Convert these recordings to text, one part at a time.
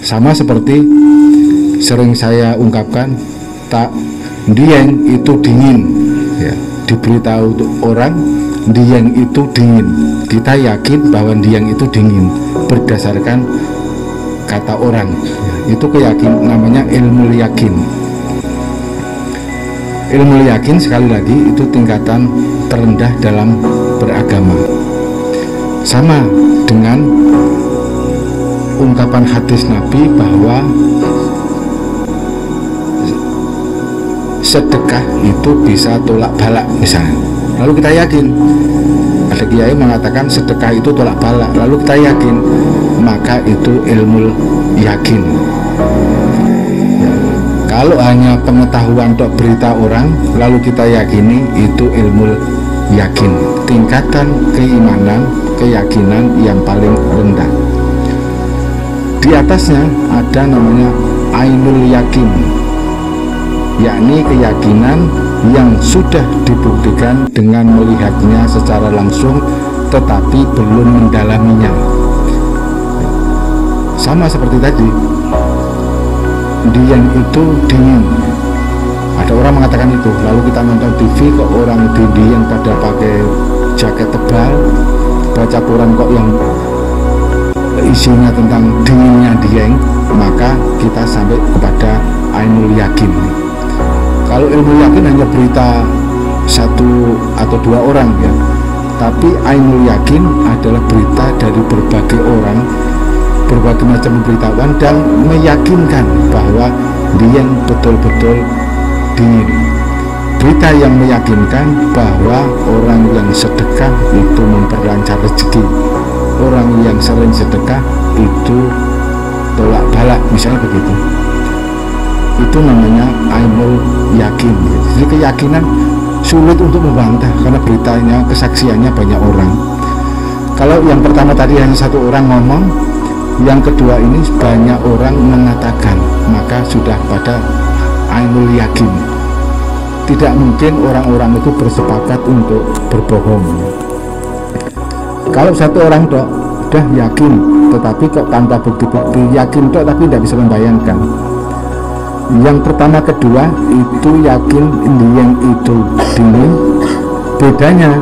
Sama seperti sering saya ungkapkan, tak dieng itu dingin ya, diberitahu orang dieng itu dingin, kita yakin bahwa dieng itu dingin berdasarkan kata orang ya, itu keyakinan, namanya ilmu yakin. Ilmu yakin sekali lagi itu tingkatan terendah dalam beragama. Sama dengan ungkapan hadis Nabi bahwa sedekah itu bisa tolak balak misalnya. Lalu kita yakin, ada kiai mengatakan sedekah itu tolak balak, lalu kita yakin, maka itu ilmu yakin ya. Kalau hanya pengetahuan atau berita orang lalu kita yakini, itu ilmu yakin, tingkatan keimanan, keyakinan yang paling rendah. Di atasnya ada namanya ainul yakin, yakni keyakinan yang sudah dibuktikan dengan melihatnya secara langsung tetapi belum mendalaminya. Sama seperti tadi, dieng itu dingin, ada orang mengatakan itu, lalu kita nonton TV kok orang di dieng pada pakai jaket tebal, baca Quran kok yang isinya tentang dinginnya dieng, maka kita sampai kepada ainul yakin. Kalau ilmu yakin hanya berita satu atau dua orang ya, tapi ainul yakin adalah berita dari berbagai orang, berbagai macam pemberitahuan, dan meyakinkan bahwa dieng betul-betul dingin. Berita yang meyakinkan bahwa orang yang sedekah itu memperlancar rezeki, orang yang sering sedekah itu tolak balak, misalnya begitu. Itu namanya ainul yakin. Jadi keyakinan sulit untuk membantah karena beritanya, kesaksiannya banyak orang. Kalau yang pertama tadi hanya satu orang ngomong, yang kedua ini banyak orang mengatakan, maka sudah pada ainul yakin. Tidak mungkin orang-orang itu bersepakat untuk berbohong. Kalau satu orang dok sudah yakin, tetapi kok tanpa bukti-bukti, yakin dok tapi tidak bisa membayangkan. Yang pertama kedua itu yakin dieng itu dingin. Bedanya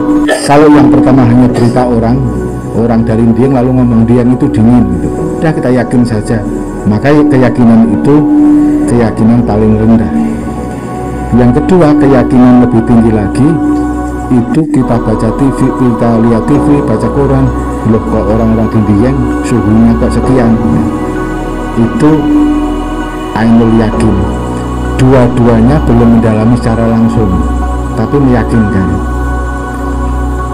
kalau yang pertama hanya berita orang dari dieng lalu ngomong dieng itu dingin gitu. Udah kita yakin saja, maka keyakinan itu keyakinan paling rendah. Yang kedua, keyakinan lebih tinggi lagi itu kita baca TV, kita lihat TV, baca Quran, loh kok orang-orang di dieng suhunya kok sekian, itu ainul yakin. Dua-duanya belum mendalami secara langsung tapi meyakinkan.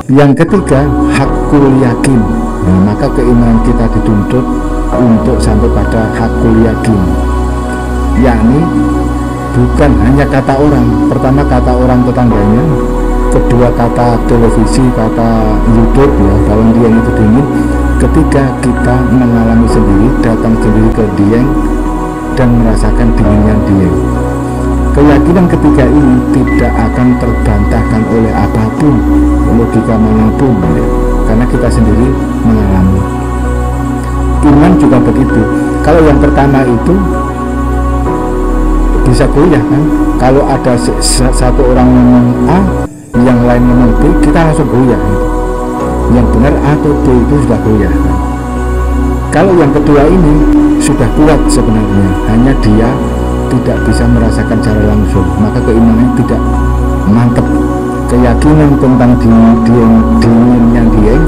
Yang ketiga, hakul yakin. Nah, maka keimanan kita dituntut untuk sampai pada hakul yakin, yakni bukan hanya kata orang. Pertama kata orang tetangganya, kedua kata televisi, kata YouTube ya, bahwa dieng itu dingin. Ketiga, kita mengalami sendiri, datang sendiri ke dieng dan merasakan dinginnya dieng. Keyakinan ketiga ini tidak akan terbantahkan oleh apapun, logika manapun ya, karena kita sendiri mengalami. Iman juga begitu. Kalau yang pertama itu bisa goyah kan, kalau ada satu orang ngomong A, yang lain ngomong B, kita langsung goyah. Yang benar A atau B itu sudah goyah kan? Kalau yang kedua ini sudah kuat sebenarnya, hanya dia tidak bisa merasakan secara langsung, maka keimanan tidak mantap. Keyakinan tentang dinginnya dieng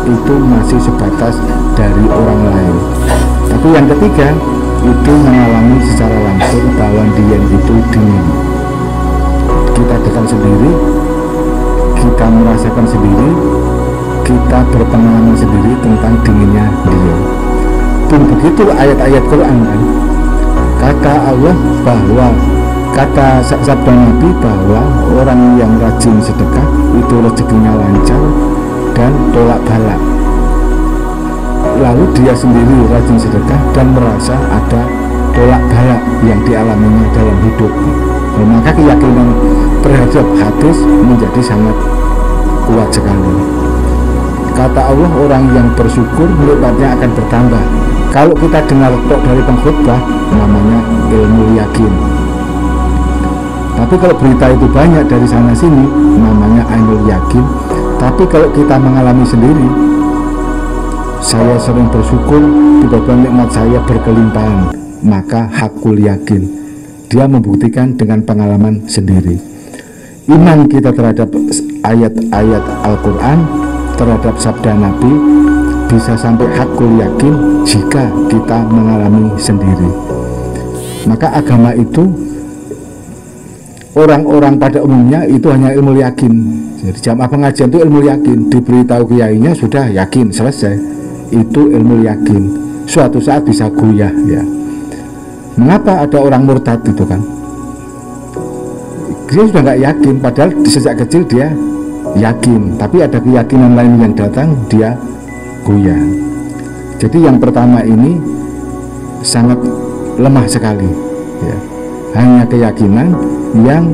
itu masih sebatas dari orang lain. Tapi yang ketiga itu mengalami secara langsung bahwa dieng itu dingin. Kita datang sendiri, kita merasakan sendiri, kita berpengalaman sendiri tentang dinginnya dieng. Pun begitu ayat-ayat Quran kan, kata Allah bahwa, kata sabda Nabi bahwa orang yang rajin sedekah itu rezekinya lancar dan tolak balak. Lalu dia sendiri rajin sedekah dan merasa ada tolak balak yang dialaminya dalam hidup. Nah, maka keyakinan terhadap hadis menjadi sangat kuat sekali. Kata Allah, orang yang bersyukur nikmatnya akan bertambah. Kalau kita dengar tok dari pengkhotbah, namanya ilmu yakin. Tapi kalau berita itu banyak dari sana sini, namanya ainul yakin. Tapi kalau kita mengalami sendiri, saya sering bersyukur, tiba-tiba nikmat saya berkelimpahan, maka hakul yakin. Dia membuktikan dengan pengalaman sendiri. Iman kita terhadap ayat-ayat Al-Quran, terhadap sabda Nabi, bisa sampai hakul yakin jika kita mengalami sendiri. Maka agama itu, orang-orang pada umumnya itu hanya ilmu yakin. Jadi jamaah pengajian itu ilmu yakin, diberitahu kiainya sudah yakin, selesai. Itu ilmu yakin. Suatu saat bisa goyah ya. Mengapa ada orang murtad itu kan? Dia sudah nggak yakin, padahal sejak kecil dia yakin, tapi ada keyakinan lain yang datang, dia goyah. Jadi yang pertama ini sangat lemah sekali ya. Hanya keyakinan yang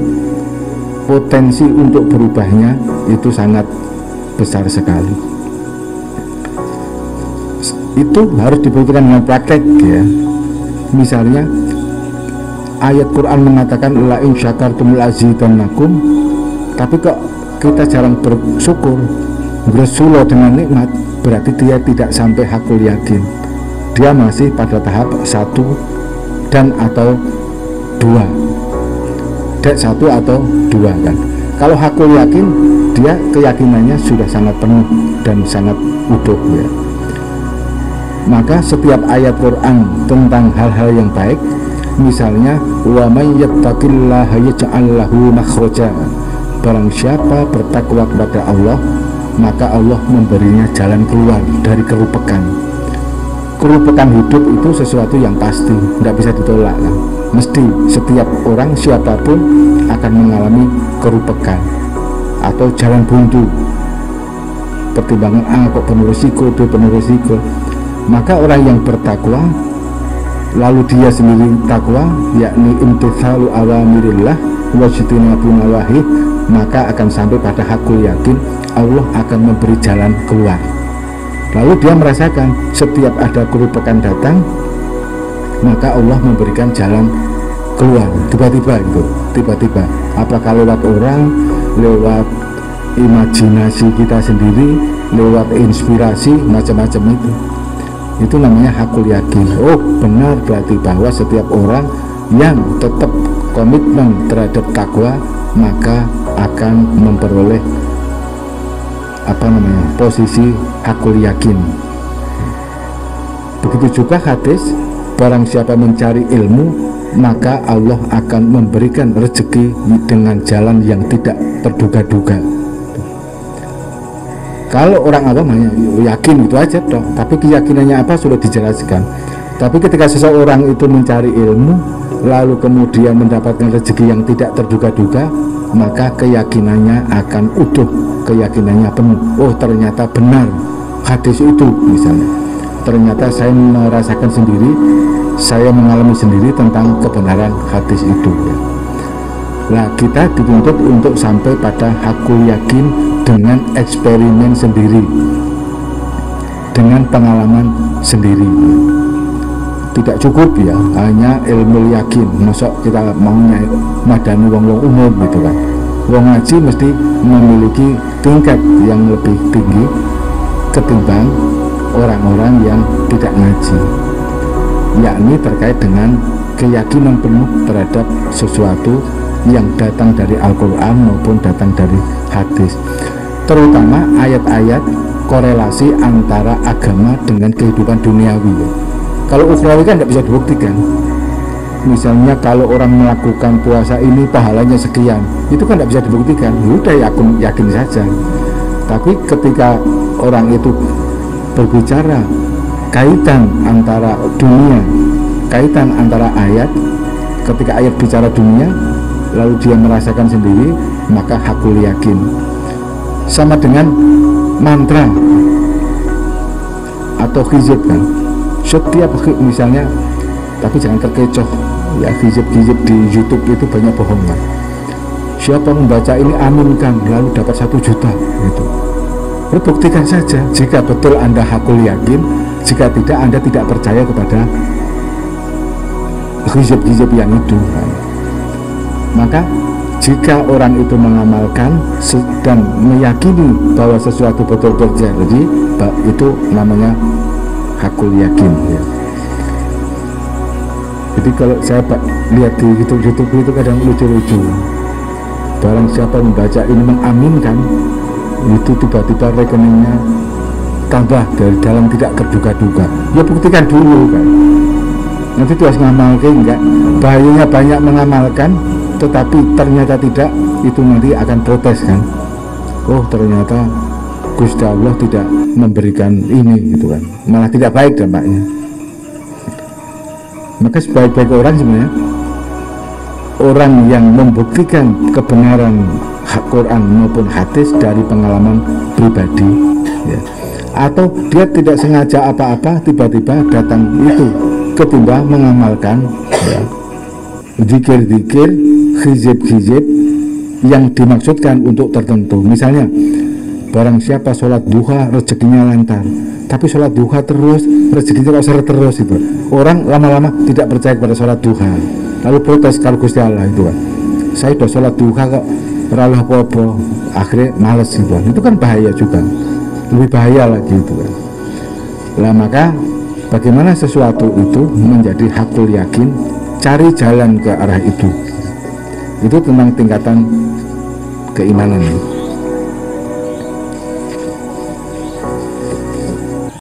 potensi untuk berubahnya itu sangat besar sekali. Itu harus dibuktikan dengan praktek ya. Misalnya ayat Quran mengatakan la in syakartum lazidannakum, tapi kok kita jarang bersyukur, bersyukur dengan nikmat, berarti dia tidak sampai hakul yakin. Dia masih pada tahap 1 dan atau 2. Dek 1 atau 2 kan. Kalau hakul yakin, dia keyakinannya sudah sangat penuh dan sangat utuh ya. Maka setiap ayat Quran tentang hal-hal yang baik, misalnya wa may yattaqillaha yaj'al lahu makhraja, barang siapa bertakwa kepada Allah, maka Allah memberinya jalan keluar dari kerupekan. Kerupekan hidup itu sesuatu yang pasti, tidak bisa ditolak kan? Mesti setiap orang siapapun akan mengalami kerupekan atau jalan buntu. Pertimbangan kok penuh risiko, itu penuh risiko. Maka orang yang bertakwa, lalu dia sendiri takwa, yakni imtithalu awamirillah wajtinabu nawahi, maka akan sampai pada hakul yakin Allah akan memberi jalan keluar. Lalu dia merasakan setiap ada kerupakan datang, maka Allah memberikan jalan keluar tiba-tiba gitu, tiba-tiba. Apakah lewat orang, lewat imajinasi kita sendiri, lewat inspirasi, macam-macam itu namanya hakul yakin. Oh benar, berarti bahwa setiap orang yang tetap komitmen terhadap takwa maka akan memperoleh posisi hakul yakin. Begitu juga hadis, barang siapa mencari ilmu maka Allah akan memberikan rezeki dengan jalan yang tidak terduga-duga. Kalau orang awam hanya yakin itu aja toh, tapi keyakinannya apa sudah dijelaskan. Tapi ketika seseorang itu mencari ilmu lalu kemudian mendapatkan rezeki yang tidak terduga-duga, maka keyakinannya akan utuh, keyakinannya penuh. Oh ternyata benar hadis itu misalnya. Ternyata saya merasakan sendiri, saya mengalami sendiri tentang kebenaran hadis itu. Nah kita dituntut untuk sampai pada hakul yakin dengan eksperimen sendiri, dengan pengalaman sendiri. Tidak cukup ya hanya ilmu yakin, masuk kita mau madani wong-wong umum gitu kan. Wong ngaji mesti memiliki tingkat yang lebih tinggi ketimbang orang-orang yang tidak ngaji, yakni terkait dengan keyakinan penuh terhadap sesuatu yang datang dari Al-Quran maupun datang dari hadis, terutama ayat-ayat korelasi antara agama dengan kehidupan duniawi. Kalau ukhrawi kan tidak bisa dibuktikan. Misalnya kalau orang melakukan puasa ini pahalanya sekian, itu kan tidak bisa dibuktikan. Udah yakin saja. Tapi ketika orang itu berbicara kaitan antara dunia, kaitan antara ayat, ketika ayat bicara dunia lalu dia merasakan sendiri, maka hakul yakin. Sama dengan mantra atau hizib kan, setiap misalnya, tapi jangan terkecoh ya, hizib di YouTube itu banyak bohongan. Siapa membaca ini aminkan lalu dapat 1 juta gitu. Buktikan saja jika betul Anda hakul yakin Jika tidak, Anda tidak percaya kepada hizib-hizib yang itu. Maka jika orang itu mengamalkan dan meyakini bahwa sesuatu betul-betul terjadi, itu namanya hakul yakin ya. Jadi kalau saya lihat di YouTube itu kadang lucu-lucu. Barang siapa membaca ini mengaminkan, itu tiba-tiba rekeningnya tambah dari dalam tidak terduga-duga. Ya buktikan dulu kan. Nanti itu harus ngamalkan enggak. Bahayanya banyak mengamalkan tetapi ternyata tidak, itu nanti akan protes kan. Oh ternyata Gusti Allah tidak memberikan ini gitu kan. Malah tidak baik dampaknya. Maka sebaik-baik orang sebenarnya orang yang membuktikan kebenaran Quran maupun hadis dari pengalaman pribadi ya. Atau dia tidak sengaja apa-apa tiba-tiba datang itu, ketimbang mengamalkan ya, zikir-zikir, hizib-hizib yang dimaksudkan untuk tertentu. Misalnya barang siapa sholat duha rezekinya lancar, tapi sholat duha terus rezekinya kok seret terus, itu orang lama-lama tidak percaya kepada sholat duha, lalu protes kalau Gusti Allah itu kan, saya udah sholat duha kok ralah apa-apa, akhirnya males gitu. Itu kan bahaya juga, lebih bahaya lagi itu kan. Lah maka bagaimana sesuatu itu menjadi hakul yakin, cari jalan ke arah itu tentang tingkatan keimanan.